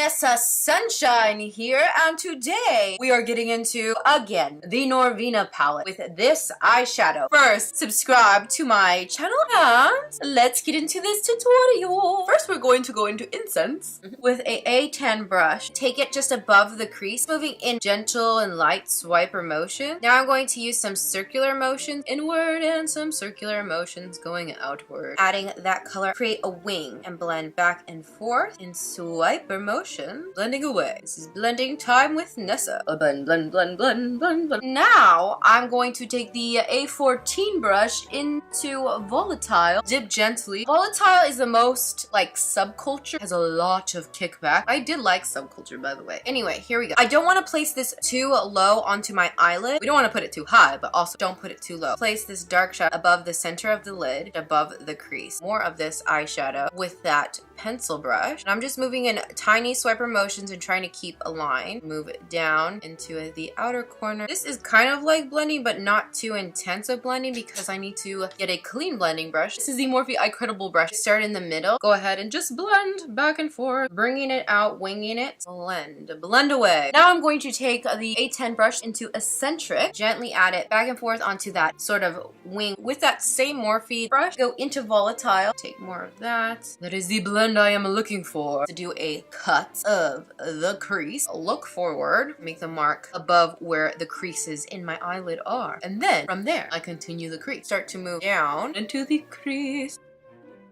Beautybynessa Sunshine here, and today we are getting into, again, the Norvina palette with this eyeshadow. First, subscribe to my channel and let's get into this tutorial. First, we're going to go into incense with a A10 brush. Take it just above the crease, moving in gentle and light swiper motion. Now I'm going to use some circular motions inward and some circular motions going outward. Adding that color, create a wing and blend back and forth in swiper motion, blending away. This is blending time with Nessa. Blend, blend, blend, blend, blend, blend. Now I'm going to take the A14 brush into volatile, dip gently. Volatile is the most like subculture, has a lot of kickback. I did like subculture, by the way. Anyway, here we go. I don't want to place this too low onto my eyelid. We don't want to put it too high, but also don't put it too low. Place this dark shadow above the center of the lid, above the crease. More of this eyeshadow with that pencil brush. And I'm just moving in tiny swiper motions and trying to keep a line. Move it down into the outer corner. This is kind of like blending, but not too intense of blending because I need to get a clean blending brush. This is the Morphe Incredible brush. Start in the middle. Go ahead and just blend back and forth, bringing it out, winging it. Blend, blend away. Now I'm going to take the A10 brush into eccentric, gently add it back and forth onto that sort of wing with that same Morphe brush. Go into volatile. Take more of that. That is the blend I am looking for. To do a cut of the crease, look forward, make the mark above where the creases in my eyelid are, and then from there I continue the crease. Start to move down into the crease,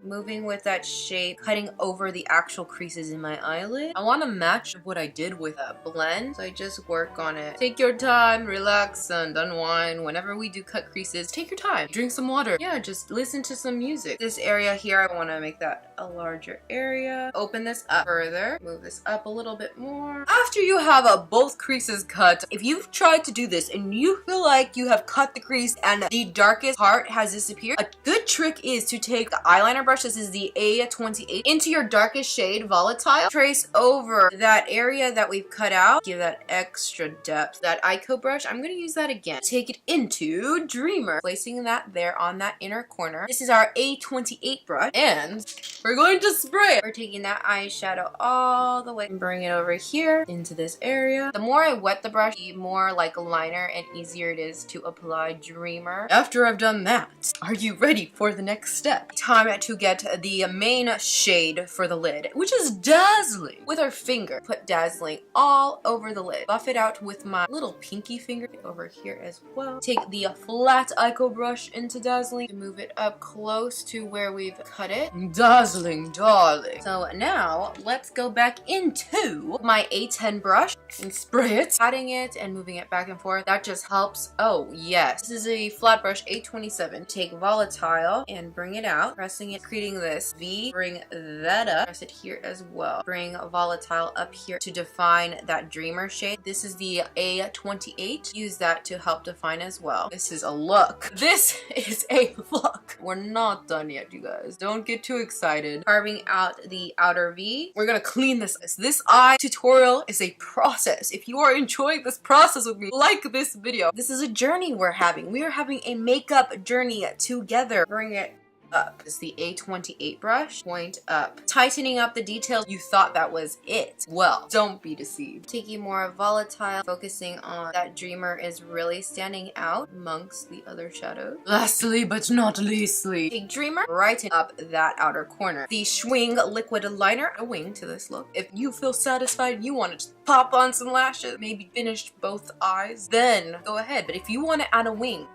moving with that shape, cutting over the actual creases in my eyelid. I want to match what I did with a blend, so I just work on it. Take your time, relax, and unwind. Whenever we do cut creases, take your time. Drink some water. Yeah, just listen to some music. This area here, I want to make that a larger area. Open this up further. Move this up a little bit more. After you have both creases cut, if you've tried to do this and you feel like you have cut the crease and the darkest part has disappeared, a good trick is to take the eyeliner brush. This is the A28 into your darkest shade, volatile. Trace over that area that we've cut out. Give that extra depth. That Ico brush, I'm going to use that again. Take it into Dreamer, placing that there on that inner corner. This is our A28 brush, and we're going to spray it. We're taking that eyeshadow all the way and bring it over here into this area. The more I wet the brush, the more like a liner and easier it is to apply Dreamer. After I've done that, are you ready for the next step? Time to get the main shade for the lid, which is Dazzling. With our finger, put Dazzling all over the lid. Buff it out with my little pinky finger over here as well. Take the flat Ico brush into Dazzling to move it up close to where we've cut it. Dazzling, darling. So now let's go back into my A10 brush and spray it, patting it and moving it back and forth. That just helps. Oh yes, this is a flat brush A27. Take volatile and bring it out, pressing it, creating this V. Bring that up, press it here as well. Bring volatile up here to define that Dreamer shade. This is the A28. Use that to help define as well. This is a look. This is a look. We're not done yet, you guys. Don't get too excited. Carving out the outer V. We're gonna clean this. This eye tutorial is a process. If you are enjoying this process with me, like this video. This is a journey we're having. We are having a makeup journey together. Bring it up. This is the A28 brush. Point up. Tightening up the details. You thought that was it. Well, don't be deceived. Taking more volatile, focusing on that Dreamer is really standing out amongst the other shadows. Lastly, but not leastly, take Dreamer, brighten up that outer corner. The Schwing liquid liner, a wing to this look. If you feel satisfied, you want to pop on some lashes, maybe finish both eyes, then go ahead. But if you want to add a wing,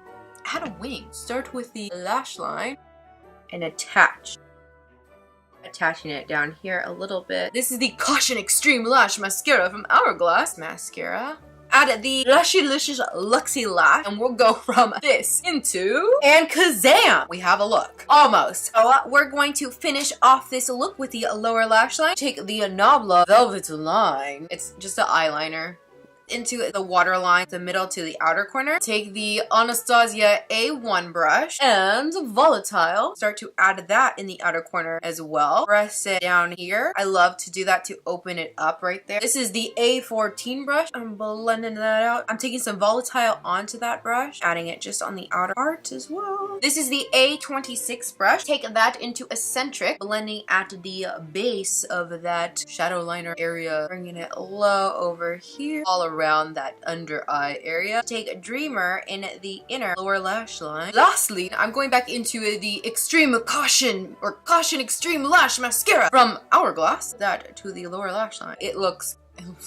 add a wing. Start with the lash line and attaching it down here a little bit. This is the Caution Extreme Lash Mascara from Hourglass Mascara. Add the Lashy-licious Luxy Lash, and we'll go from this into, and kazam! We have a look. Almost. So we're going to finish off this look with the lower lash line. Take the Nabla Velvet line. It's just an eyeliner. into the waterline, the middle to the outer corner. Take the Anastasia A1 brush and Volatile. Start to add that in the outer corner as well. Press it down here. I love to do that to open it up right there. This is the A14 brush. I'm blending that out. I'm taking some Volatile onto that brush, adding it just on the outer part as well. This is the A26 brush. Take that into Eccentric, blending at the base of that shadow liner area, bringing it low over here, all around that under eye area. Take Dreamer in the inner lower lash line. Lastly, I'm going back into the Extreme Caution or Caution Extreme Lash Mascara from Hourglass. That to the lower lash line. It looks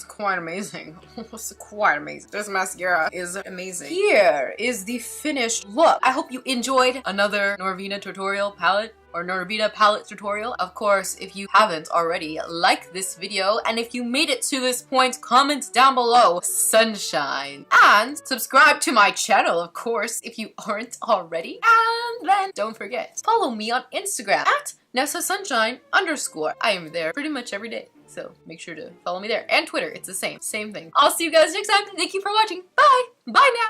quite amazing. It's quite amazing. This mascara is amazing. Here is the finished look. I hope you enjoyed another Norvina tutorial palette or Norvina palette tutorial. Of course, if you haven't already, like this video, and if you made it to this point, comment down below sunshine and subscribe to my channel, of course, if you aren't already. And then don't forget, follow me on Instagram at @NessaSunshine_. I am there pretty much every day, so make sure to follow me there. And Twitter, it's the same thing. I'll see you guys next time. Thank you for watching. Bye. Bye now.